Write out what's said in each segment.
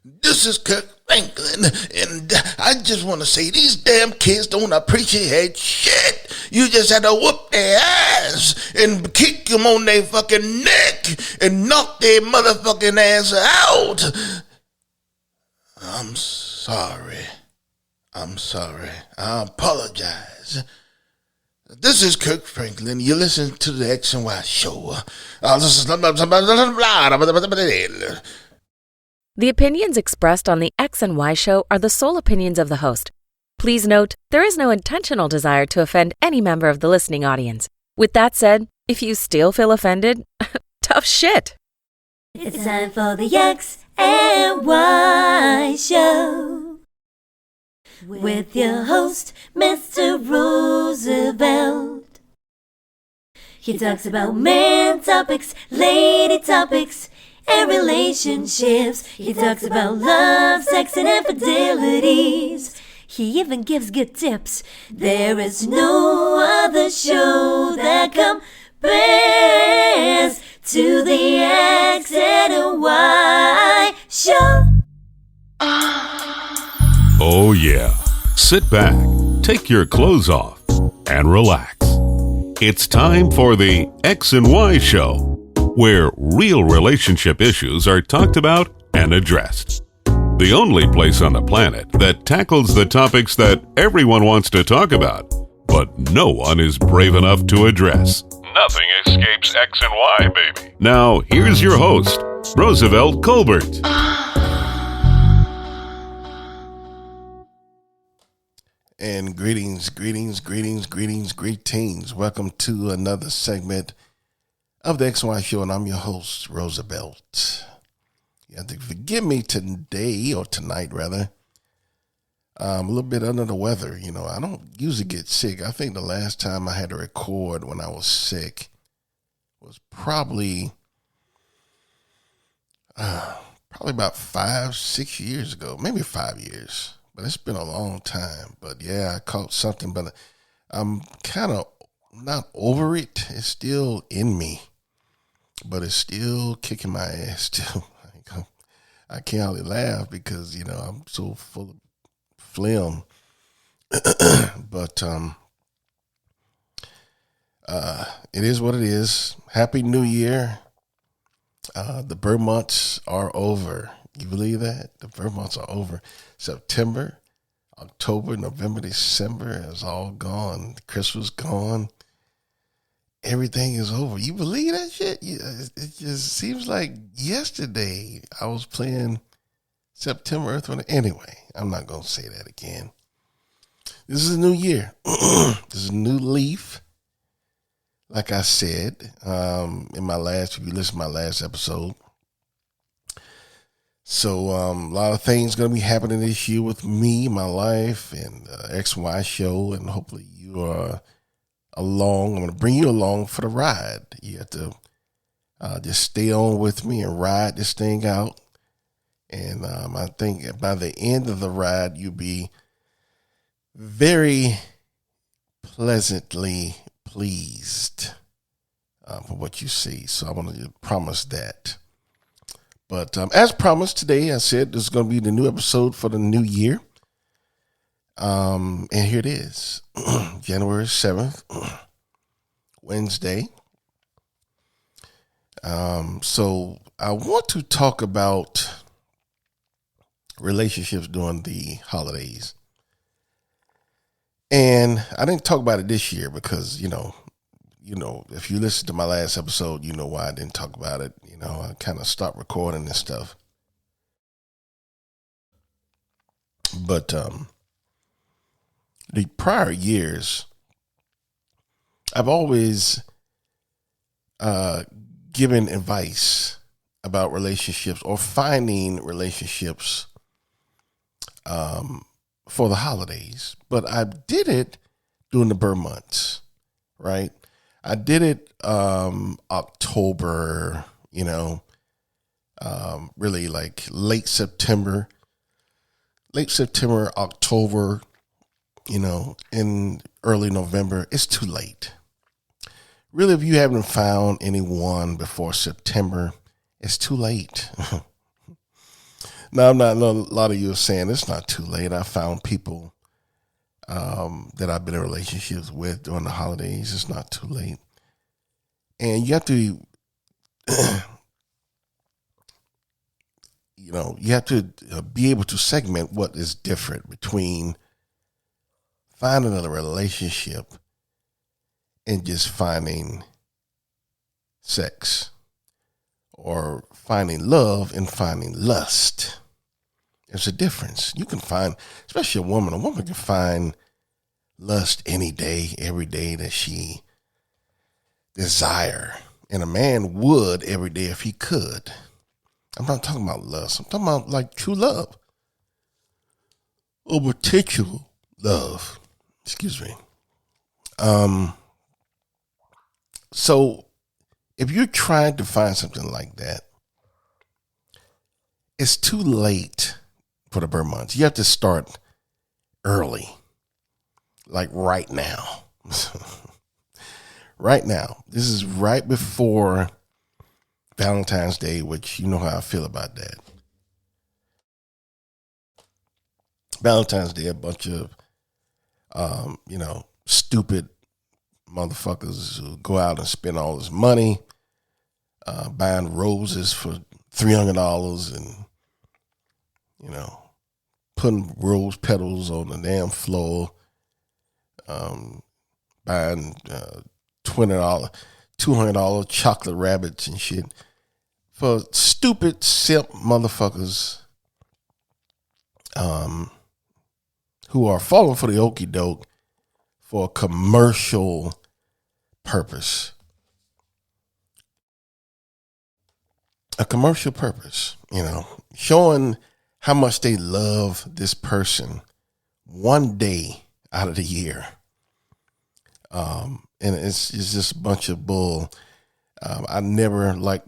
This is Kirk Franklin, and I just want to say these damn kids don't appreciate shit. You just had to whoop their ass and kick them on their fucking neck and knock their motherfucking ass out. I'm sorry. I apologize. This is Kirk Franklin. You listen to the X and Y show. The opinions expressed on the X and Y show are the sole opinions of the host. Please note, there is no intentional desire to offend any member of the listening audience. With that said, if you still feel offended, tough shit. It's time for the X and Y show. With your host, Mr. Roosevelt. He talks about man topics, lady topics, and relationships. He talks about love, sex, and infidelities. He even gives good tips. There is no other show that compares to the X and Y show. Oh yeah. Sit back, take your clothes off, and relax. It's time for the X and Y show, where real relationship issues are talked about and addressed. The only place on the planet that tackles the topics that everyone wants to talk about, but no one is brave enough to address. Nothing escapes X and Y, baby. Now, here's your host, Roosevelt Colbert. And greetings. Welcome to another segment of the X and Y show, and I'm your host, Roosevelt. You have to forgive me today, or tonight rather. I'm a little bit under the weather. You know, I don't usually get sick. I think the last time I had to record when I was sick was probably about 5-6 years ago, maybe 5 years. But it's been a long time. But yeah, I caught something, but I'm kind of not over it. It's still in me, but it's still kicking my ass still. I can't hardly laugh because, you know, I'm so full of phlegm. But it is what it is. Happy New Year. The bird months are over. You believe that? The bird months are over. September, October, November, December is all gone. Christmas gone. Everything is over. You believe that shit? It just seems like yesterday I was playing September, Earth, Wind. Anyway, I'm not going to say that again. This is a new year. This is a new leaf. Like I said, in my last, if you listen to my last episode. So a lot of things going to be happening this year with me, my life, and XY show, and hopefully you are along. I'm going to bring you along for the ride. You have to just stay on with me and ride this thing out. And I think by the end of the ride, you'll be very pleasantly pleased for what you see. So I want to promise that. But as promised today, I said this is going to be the new episode for the new year. And here it is, January 7th, Wednesday. So I want to talk about relationships during the holidays. And I didn't talk about it this year because, you know, if you listen to my last episode, you know why I didn't talk about it. You know, I kind of stopped recording and stuff. But the prior years, I've always given advice about relationships or finding relationships for the holidays. But I did it during the birth months, right? I did it October, really like late September, October, in early November. It's too late. Really, if you haven't found anyone before September, it's too late. No, I'm not. A lot of you are saying it's not too late. I found people that I've been in relationships with during the holidays. It's not too late. And you have to, be able to segment what is different between finding a relationship and just finding sex, or finding love and finding lust. There's a difference. You can find, especially a woman can find lust any day, every day that she desire. And a man would every day if he could. I'm not talking about lust. I'm talking about like true love. Or potential love. Excuse me. So if you're trying to find something like that, it's too late for the birth months. You have to start early, like right now. Right now. This is right before Valentine's Day, which you know how I feel about that. Valentine's Day, a bunch of, stupid motherfuckers who go out and spend all this money buying roses for $300 and, putting rose petals on the damn floor, buying $200 chocolate rabbits and shit for stupid simp motherfuckers who are falling for the okie doke for a commercial purpose. A commercial purpose, showing how much they love this person one day out of the year. And it's just a bunch of bull. I never like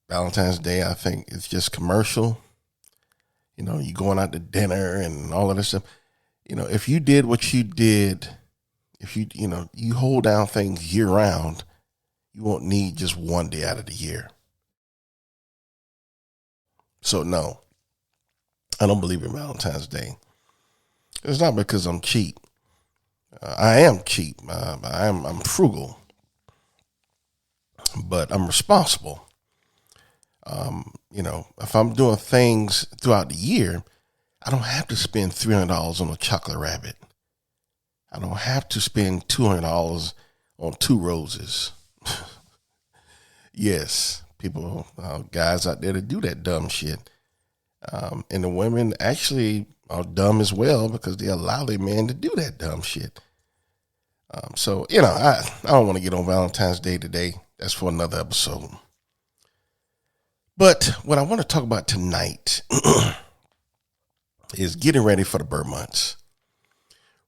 Valentine's Day. I think it's just commercial. You going out to dinner and all of this stuff. If you did what you did, if you hold down things year round, you won't need just one day out of the year. So no, I don't believe in Valentine's Day. It's not because I'm cheap. I am cheap. I'm frugal, but I'm responsible. If I'm doing things throughout the year, I don't have to spend $300 on a chocolate rabbit. I don't have to spend $200 on 2 roses. Yes, people, guys out there that do that dumb shit. And the women actually are dumb as well because they allow their men to do that dumb shit. I don't want to get on Valentine's Day today. That's for another episode. But what I want to talk about tonight is getting ready for the birth months.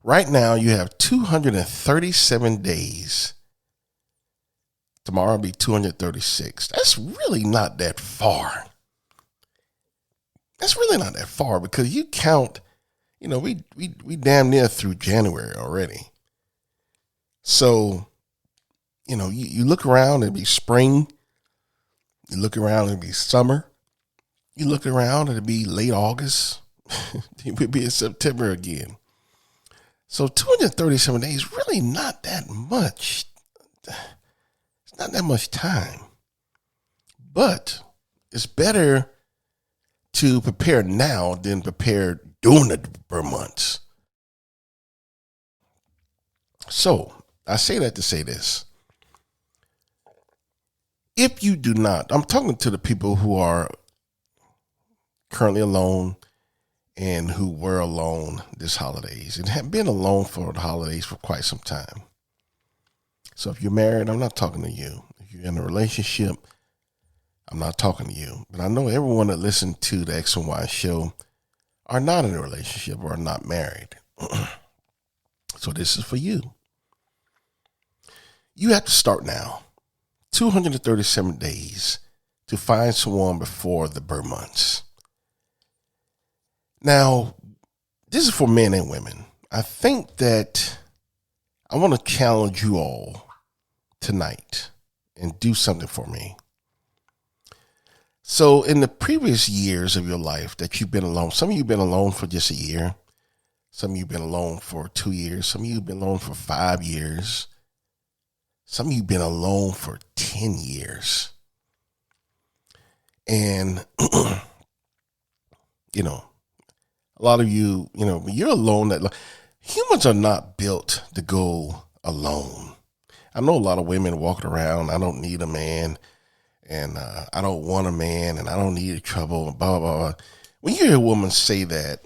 Right now, you have 237 days. Tomorrow will be 236. That's really not that far. That's really not that far because you count, we damn near through January already. So, you look around, it'll be spring. You look around, it'll be summer. You look around, it'll be late August. We'll be in September again. So 237 days, really not that much. It's not that much time. But it's better to prepare now than prepare during the birth months. So I say that to say this. If you do not, I'm talking to the people who are currently alone and who were alone this holidays and have been alone for the holidays for quite some time. So if you're married, I'm not talking to you. If you're in a relationship, I'm not talking to you. But I know everyone that listened to the X and Y show are not in a relationship or are not married. So this is for you. You have to start now. 237 days to find someone before the birth months. Now, this is for men and women. I think that I want to challenge you all tonight and do something for me. So in the previous years of your life that you've been alone, some of you have been alone for just a year. Some of you have been alone for 2 years. Some of you have been alone for 5 years. Some of you have been alone for 10 years. And, you know, a lot of you, when you're alone, humans are not built to go alone. I know a lot of women walking around, I don't need a man, and I don't want a man, and I don't need trouble, and blah, blah, blah. When you hear a woman say that,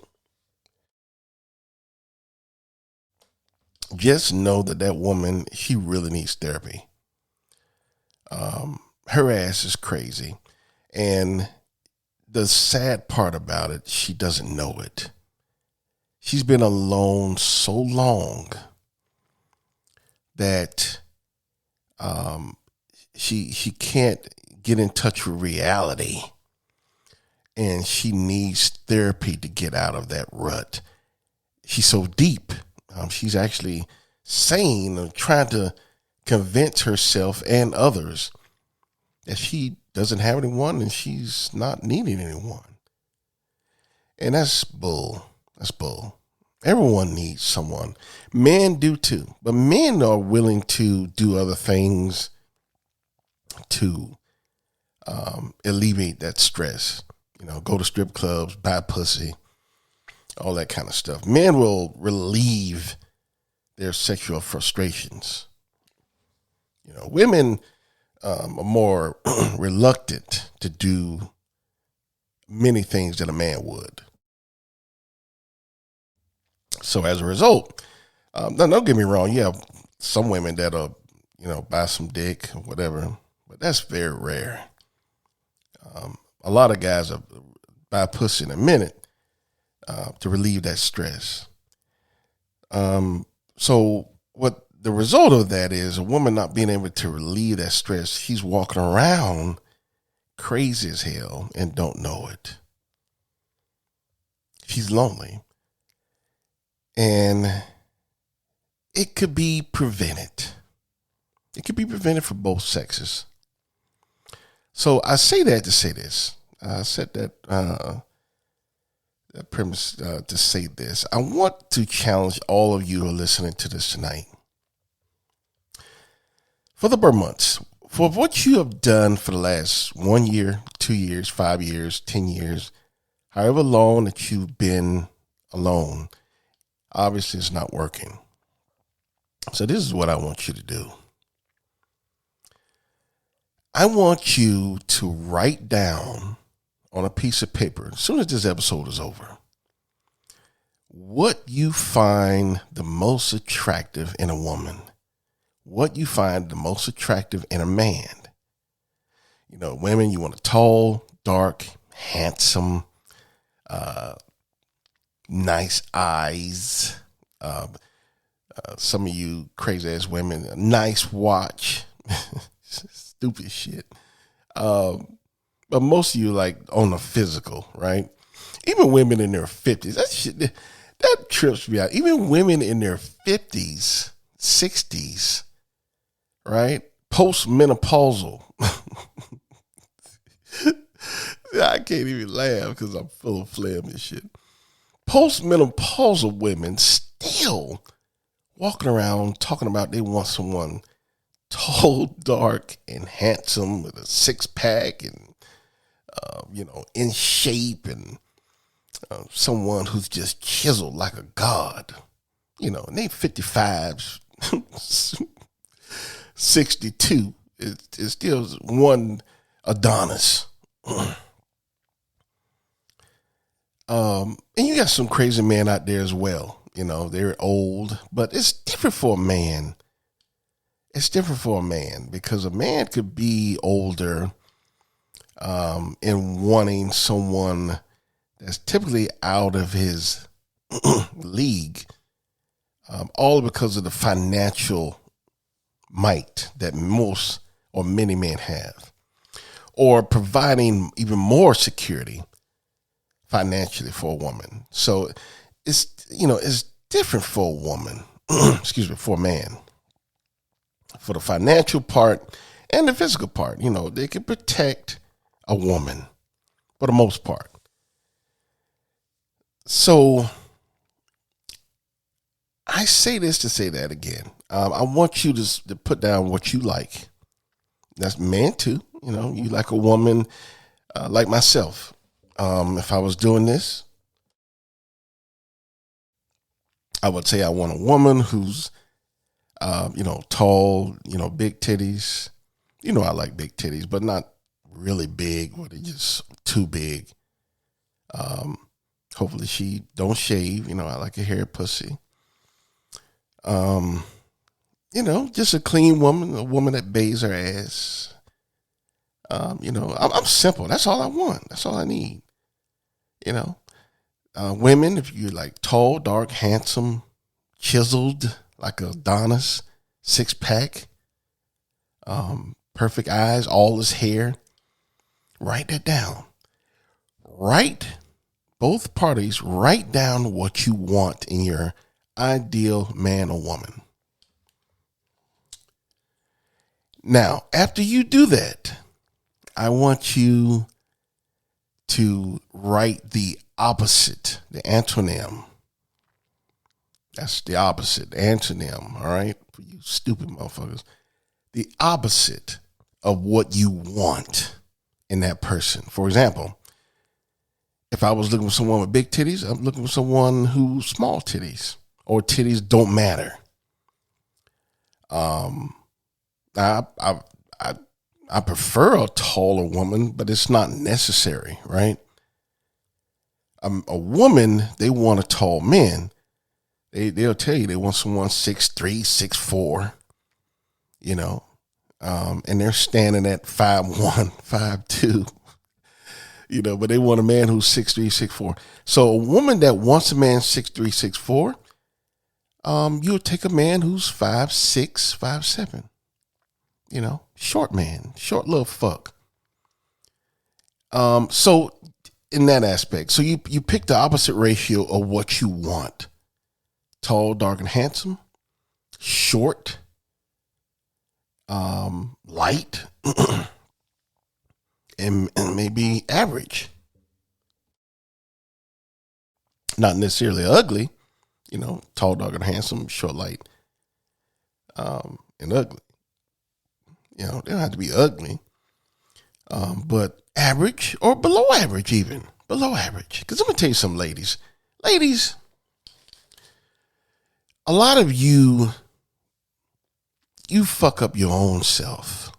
just know that woman, she really needs therapy. Her ass is crazy. And the sad part about it, she doesn't know it. She's been alone so long that she can't get in touch with reality. And she needs therapy to get out of that rut. She's so deep. She's actually saying or trying to convince herself and others that she doesn't have anyone and she's not needing anyone. And that's bull. That's bull. Everyone needs someone. Men do too. But men are willing to do other things to alleviate that stress. Go to strip clubs, buy pussy, all that kind of stuff. Men will relieve their sexual frustrations. Women are more reluctant to do many things that a man would. So as a result, don't get me wrong, you have some women that'll, buy some dick or whatever, but that's very rare. A lot of guys will buy pussy in a minute to relieve that stress. So what the result of that is a woman not being able to relieve that stress. She's walking around crazy as hell and don't know it. She's lonely. And it could be prevented. It could be prevented for both sexes. So I say that to say this. I said that premise to say this. I want to challenge all of you who are listening to this tonight. For the birth months, for what you have done for the last 1 year, 2 years, 5 years, 10 years, however long that you've been alone, obviously it's not working. So this is what I want you to do. I want you to write down on a piece of paper, as soon as this episode is over, what you find the most attractive in a woman, what you find the most attractive in a man. Women, you want a tall, dark, handsome, nice eyes. Some of you crazy ass women, a nice watch, stupid shit. But most of you like on the physical, right? Even women in their 50s, that trips me out. Even women in their 50s, 60s, right? Postmenopausal. I can't even laugh because I'm full of phlegm and shit. Postmenopausal women still walking around talking about they want someone tall, dark, and handsome with a six-pack and, in shape and someone who's just chiseled like a god. And they 55, 62. It's still one Adonis. And you got some crazy men out there as well. They're old, but it's different for a man. It's different for a man because a man could be older and wanting someone that's typically out of his league, all because of the financial might that most or many men have, or providing even more security financially for a woman. So it's different for a woman, for a man. For the financial part and the physical part, they can protect a woman. for the most part. So I say this to say that again. I want you to put down what you like. That's man too. You know, you like a woman like myself. If I was doing this, I would say I want a woman who's, tall, big titties. I like big titties, but not really big, where they're just too big. Hopefully she don't shave. I like a hair pussy. Just a clean woman, a woman that bathes her ass. I'm simple. That's all I want. That's all I need. Women, if you're like tall, dark, handsome, chiseled, like Adonis, 6-pack, perfect eyes, all his hair, write that down. Both parties, write down what you want in your ideal man or woman. Now, after you do that, I want you to write the opposite, the antonym. That's the opposite, the antonym, all right? For you stupid motherfuckers. The opposite of what you want in that person. For example, if I was looking for someone with big titties, I'm looking for someone who's small titties, or titties don't matter. I prefer a taller woman, but it's not necessary, right? A woman, they want a tall man. They'll tell you they want someone 6'3", 6'4", and they're standing at 5'1", 5'2", but they want a man who's 6'3", 6'4". So a woman that wants a man 6'3", 6'4", you'll take a man who's 5'6", 5'7". Short man, short little fuck. So in that aspect, so you pick the opposite ratio of what you want. Tall, dark, and handsome. Short. Light. and maybe average. Not necessarily ugly. Tall, dark, and handsome, short, light, and ugly. They don't have to be ugly, but average or below average, even below average. Because I'm gonna tell you something, ladies, a lot of you fuck up your own selves,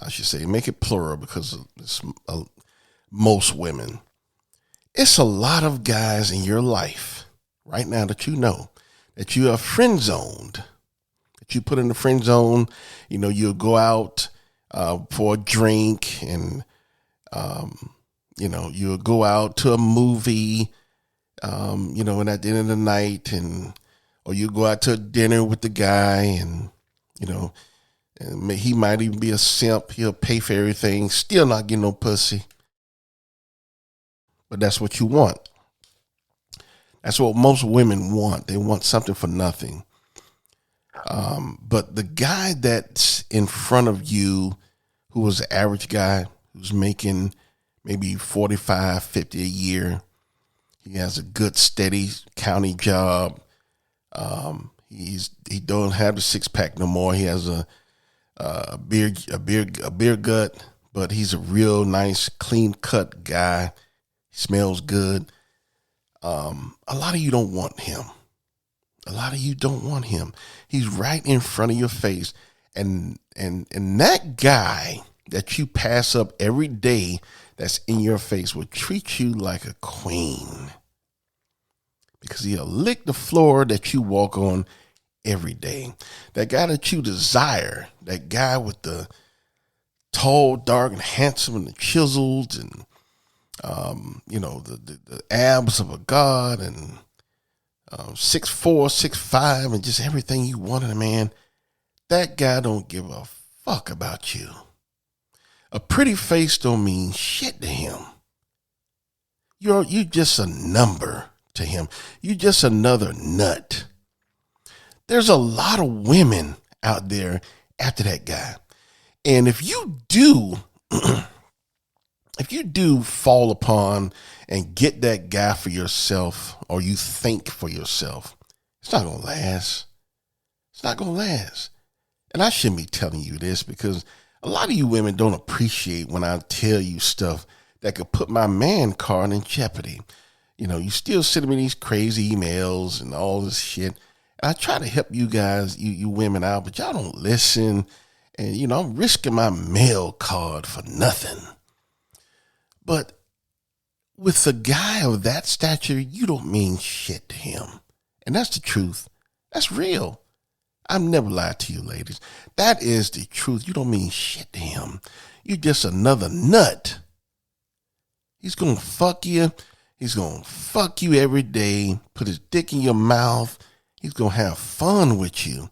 I should say. Make it plural because it's most women. It's a lot of guys in your life right now that that you are friend zoned. You put in the friend zone, you'll go out for a drink, and you'll go out to a movie, and at the end of the night, or you go out to a dinner with the guy, and and he might even be a simp. He'll pay for everything, still not getting no pussy, but that's what you want. That's what most women want. They want something for nothing. But the guy that's in front of you, who was an average guy, who's making maybe 45, 50 a year, he has a good, steady county job. He don't have the 6-pack no more. He has a beer gut, but he's a real nice, clean cut guy. He smells good. A lot of you don't want him. He's right in front of your face. And that guy that you pass up every day that's in your face will treat you like a queen. Because he'll lick the floor that you walk on every day. That guy that you desire, that guy with the tall, dark, and handsome, and the chiseled, and the abs of a god, and 6'4", 6'5", and just everything you want in a man. That guy don't give a fuck about you. A pretty face don't mean shit to him. You just a number to him. You just another nut. There's a lot of women out there after that guy. And if you do if you do fall upon and get that guy for yourself, or you think for yourself, it's not going to last. It's not going to last. And I shouldn't be telling you this, because a lot of you women don't appreciate when I tell you stuff that could put my man card in jeopardy. You know, you still sending me these crazy emails and all this shit. I try to help you guys, you women out, but y'all don't listen. And, you know, I'm risking my mail card for nothing. But with a guy of that stature, you don't mean shit to him. And that's the truth. That's real. I've never lied to you, ladies. That is the truth. You don't mean shit to him. You're just another nut. He's going to fuck you. He's going to fuck you every day, put his dick in your mouth. He's going to have fun with you.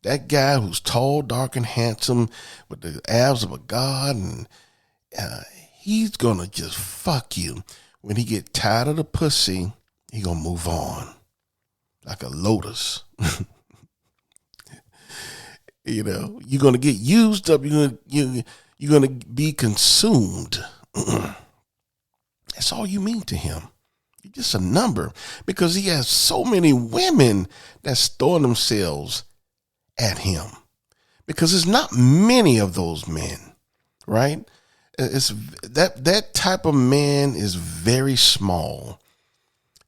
That guy who's tall, dark, and handsome with the abs of a god, and he's going to just fuck you. When he get tired of the pussy, he going to move on like a lotus. You know, you're going to get used up. You're going to be consumed. That's all you mean to him. You're just a number, because he has so many women that's throwing themselves at him, because there's not many of those men, right? It's that type of man is very small.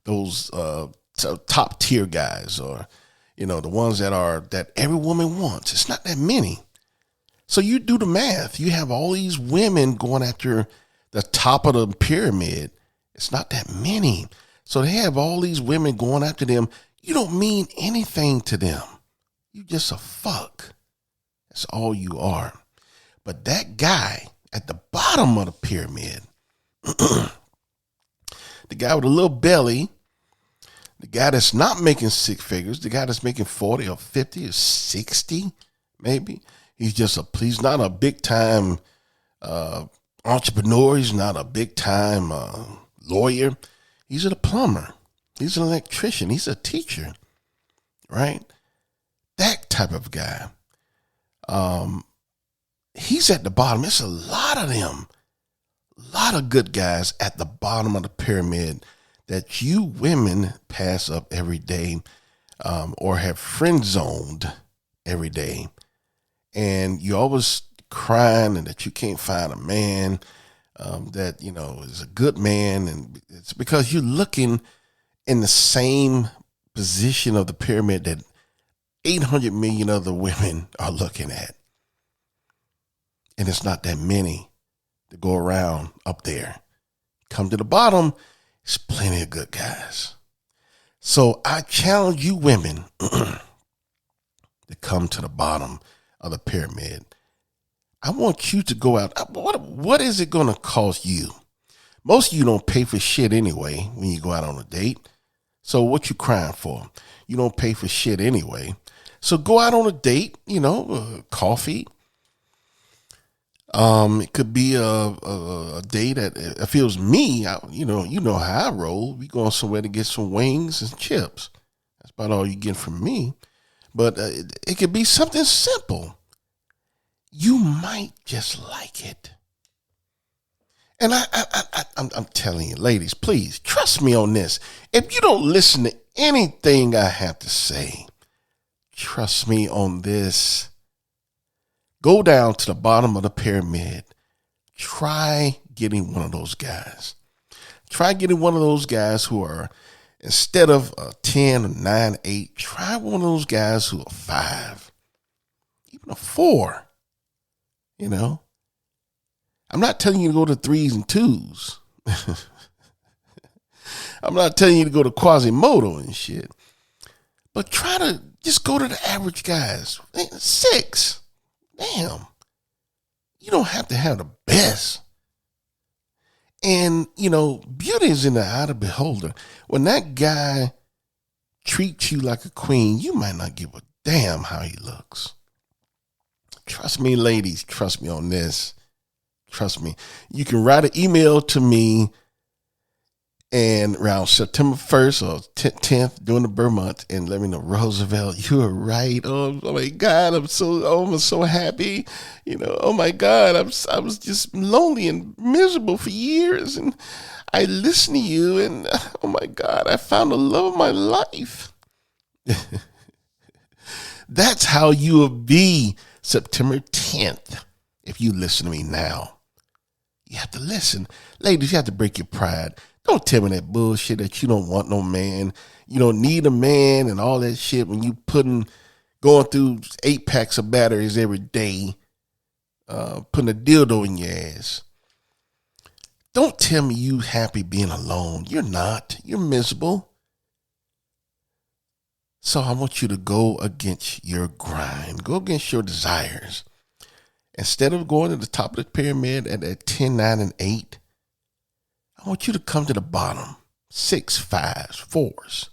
Those top tier guys, or, you know, the ones that every woman wants. It's not that many. So you do the math. You have all these women going after the top of the pyramid. It's not that many. So they have all these women going after them. You don't mean anything to them. You just a fuck. That's all you are. But that guy at the bottom of the pyramid, the guy with a little belly, the guy that's not making six figures, the guy that's making 40 or 50 or 60, maybe. He's not a big time entrepreneur. He's not a big time lawyer. He's a plumber. He's an electrician. He's a teacher, right? That type of guy. He's at the bottom. It's a lot of them. A lot of good guys at the bottom of the pyramid that you women pass up every day, or have friend zoned every day. And you always crying and that you can't find a man that, you know, is a good man. And it's because you're looking in the same position of the pyramid that 800 million other women are looking at. And it's not that many to go around up there. Come to the bottom, there's plenty of good guys. So I challenge you women to come to the bottom of the pyramid. I want you to go out. What is it going to cost you? Most of you don't pay for shit anyway when you go out on a date. So what you crying for? You don't pay for shit anyway. So go out on a date, you know, coffee. It could be a date that, if it was me, you know how I roll. We going somewhere to get some wings and chips. That's about all you get from me. But it could be something simple. You might just like it. And I'm telling you, ladies, please trust me on this. If you don't listen to anything I have to say, trust me on this. Go down to the bottom of the pyramid. Try getting one of those guys. Try getting one of those guys who are, instead of a 10 or 9, 8, try one of those guys who are 5, even a 4. You know, I'm not telling you to go to 3s and 2s. I'm not telling you to go to Quasimodo and shit. But try to just go to the average guys. 6. Damn. You don't have to have the best. And, you know, beauty is in the eye of the beholder. When that guy treats you like a queen, you might not give a damn how he looks. Trust me, ladies. Trust me on this. Trust me. You can write an email to me And around September 1st or 10th during the birth month, and let me know, Roosevelt, you were right. Oh my God, I'm so happy. Oh my God, I was just lonely and miserable for years, and I listened to you, and oh my God, I found the love of my life. That's how you will be September 10th if you listen to me now. You have to listen. Ladies, you have to break your pride. Don't tell me that bullshit that you don't want no man. You don't need a man and all that shit when you going through 8 packs of batteries every day, putting a dildo in your ass. Don't tell me you happy being alone. You're not. You're miserable. So I want you to go against your grind. Go against your desires. Instead of going to the top of the pyramid at 10, 9, and 8, I want you to come to the bottom. 6, 5s, 4s.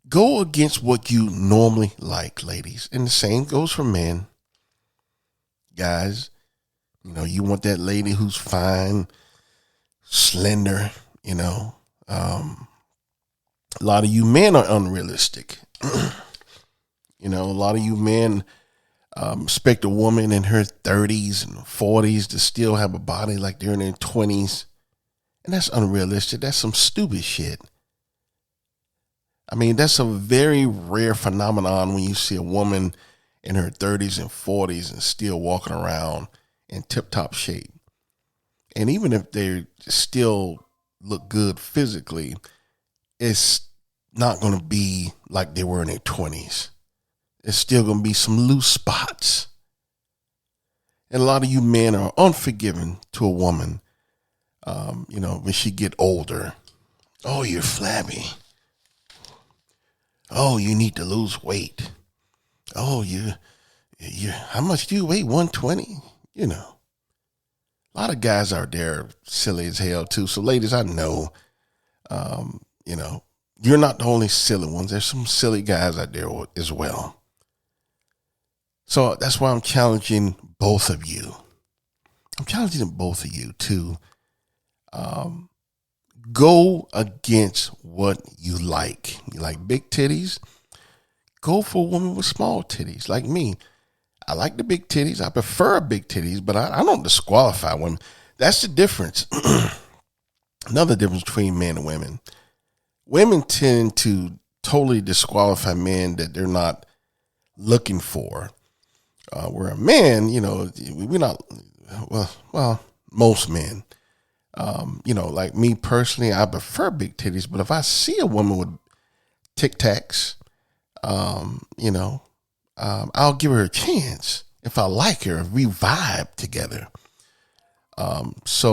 Go against what you normally like, ladies. And the same goes for men. Guys, you want that lady who's fine, slender, A lot of you men are unrealistic. A lot of you men expect a woman in her 30s and 40s to still have a body like they're in their 20s. And that's unrealistic. That's some stupid shit. I mean, that's a very rare phenomenon when you see a woman in her 30s and 40s and still walking around in tip-top shape. And even if they still look good physically, it's not going to be like they were in their 20s. There's still going to be some loose spots. And a lot of you men are unforgiving to a woman, when she get older. Oh, you're flabby. Oh, you need to lose weight. Oh, you how much do you weigh? 120? A lot of guys out there silly as hell too. So ladies, I know, you're not the only silly ones. There's some silly guys out there as well. So that's why I'm challenging both of you. I'm challenging both of you to go against what you like. You like big titties? Go for a woman with small titties, like me. I like the big titties. I prefer big titties, but I don't disqualify women. That's the difference. Another difference between men and women. Women tend to totally disqualify men that they're not looking for. Where a man, we're not, well, most men, like me personally, I prefer big titties, but if I see a woman with Tic Tacs, I'll give her a chance if I like her, if we vibe together. That's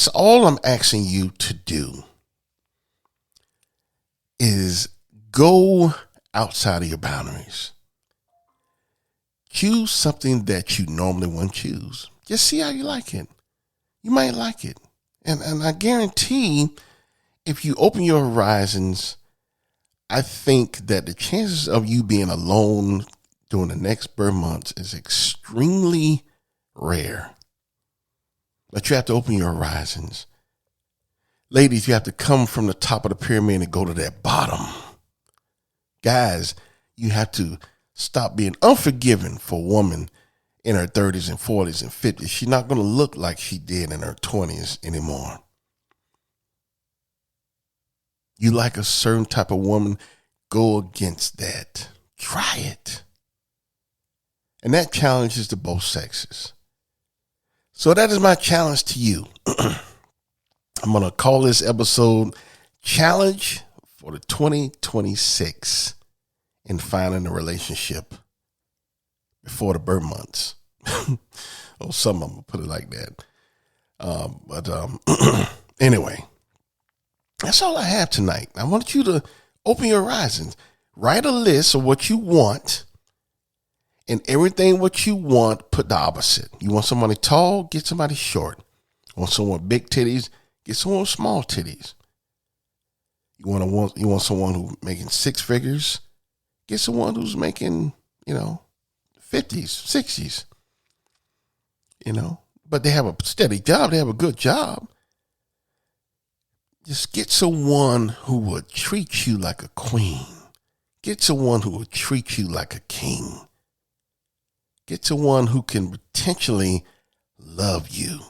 all I'm asking you to do is go outside of your boundaries. Choose something that you normally wouldn't choose. Just see how you like it. You might like it. And I guarantee if you open your horizons, I think that the chances of you being alone during the next birth months is extremely rare. But you have to open your horizons. Ladies, you have to come from the top of the pyramid and go to that bottom. Guys, you have to stop being unforgiving for a woman in her 30s and 40s and 50s. She's not going to look like she did in her 20s anymore. You like a certain type of woman, go against that. Try it. And that challenge is to both sexes. So that is my challenge to you. I'm going to call this episode Challenge for the 2026 in finding a relationship before the birth months. Or some of them will put it like that. Anyway, that's all I have tonight. I want you to open your horizons. Write a list of what you want. And everything what you want, put the opposite. You want somebody tall, get somebody short. You want someone with big titties, get someone with small titties. You want someone who's making 6 figures, get someone who's making, 50s, 60s. but they have a steady job. They have a good job. Just get someone who would treat you like a queen. Get someone who would treat you like a king. Get someone who can potentially love you.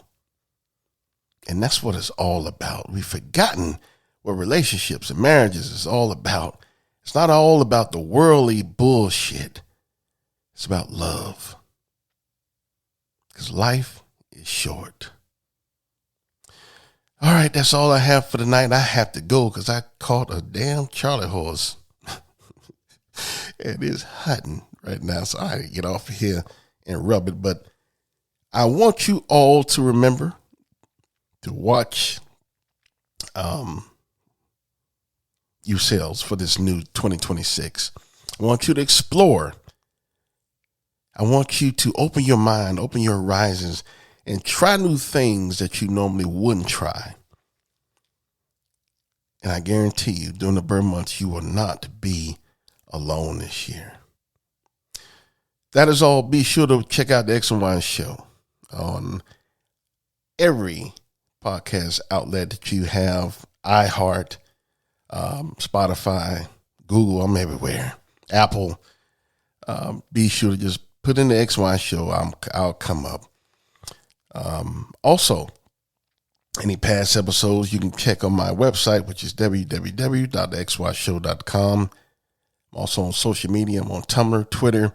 And that's what it's all about. We've forgotten what relationships and marriages is all about. It's not all about the worldly bullshit. It's about love. Because life is short. All right, that's all I have for tonight. I have to go because I caught a damn Charlie horse. It is hotting right now, so I had to get off of here and rub it. But I want you all to remember to watch yourselves for this new 2026. I want you to explore. I want you to open your mind, open your horizons, and try new things that you normally wouldn't try. And I guarantee you, during the birth months, you will not be alone this year. That is all. Be sure to check out the X and Y Show on every podcast outlet that you have. iHeart, Spotify, Google, I'm everywhere. Apple. Be sure to just put in the X and Y Show. I'll come up. Also, any past episodes you can check on my website, which is www.xyshow.com. I'm also on social media. I'm on Tumblr, Twitter,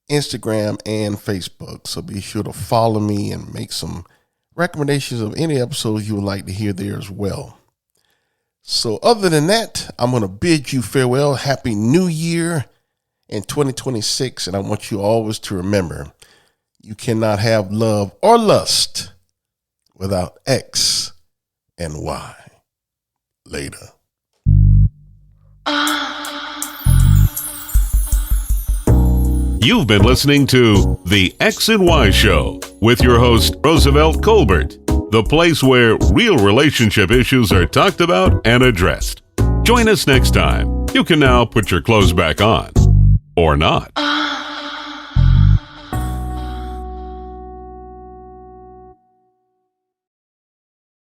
Instagram, and Facebook. So be sure to follow me and make some recommendations of any episodes you would like to hear there as well. So other than that, I'm going to bid you farewell. Happy New Year in 2026. And I want you always to remember, you cannot have love or lust without X and Y. Later. You've been listening to The X and Y Show with your host, Roosevelt Colbert, the place where real relationship issues are talked about and addressed. Join us next time. You can now put your clothes back on. Or not.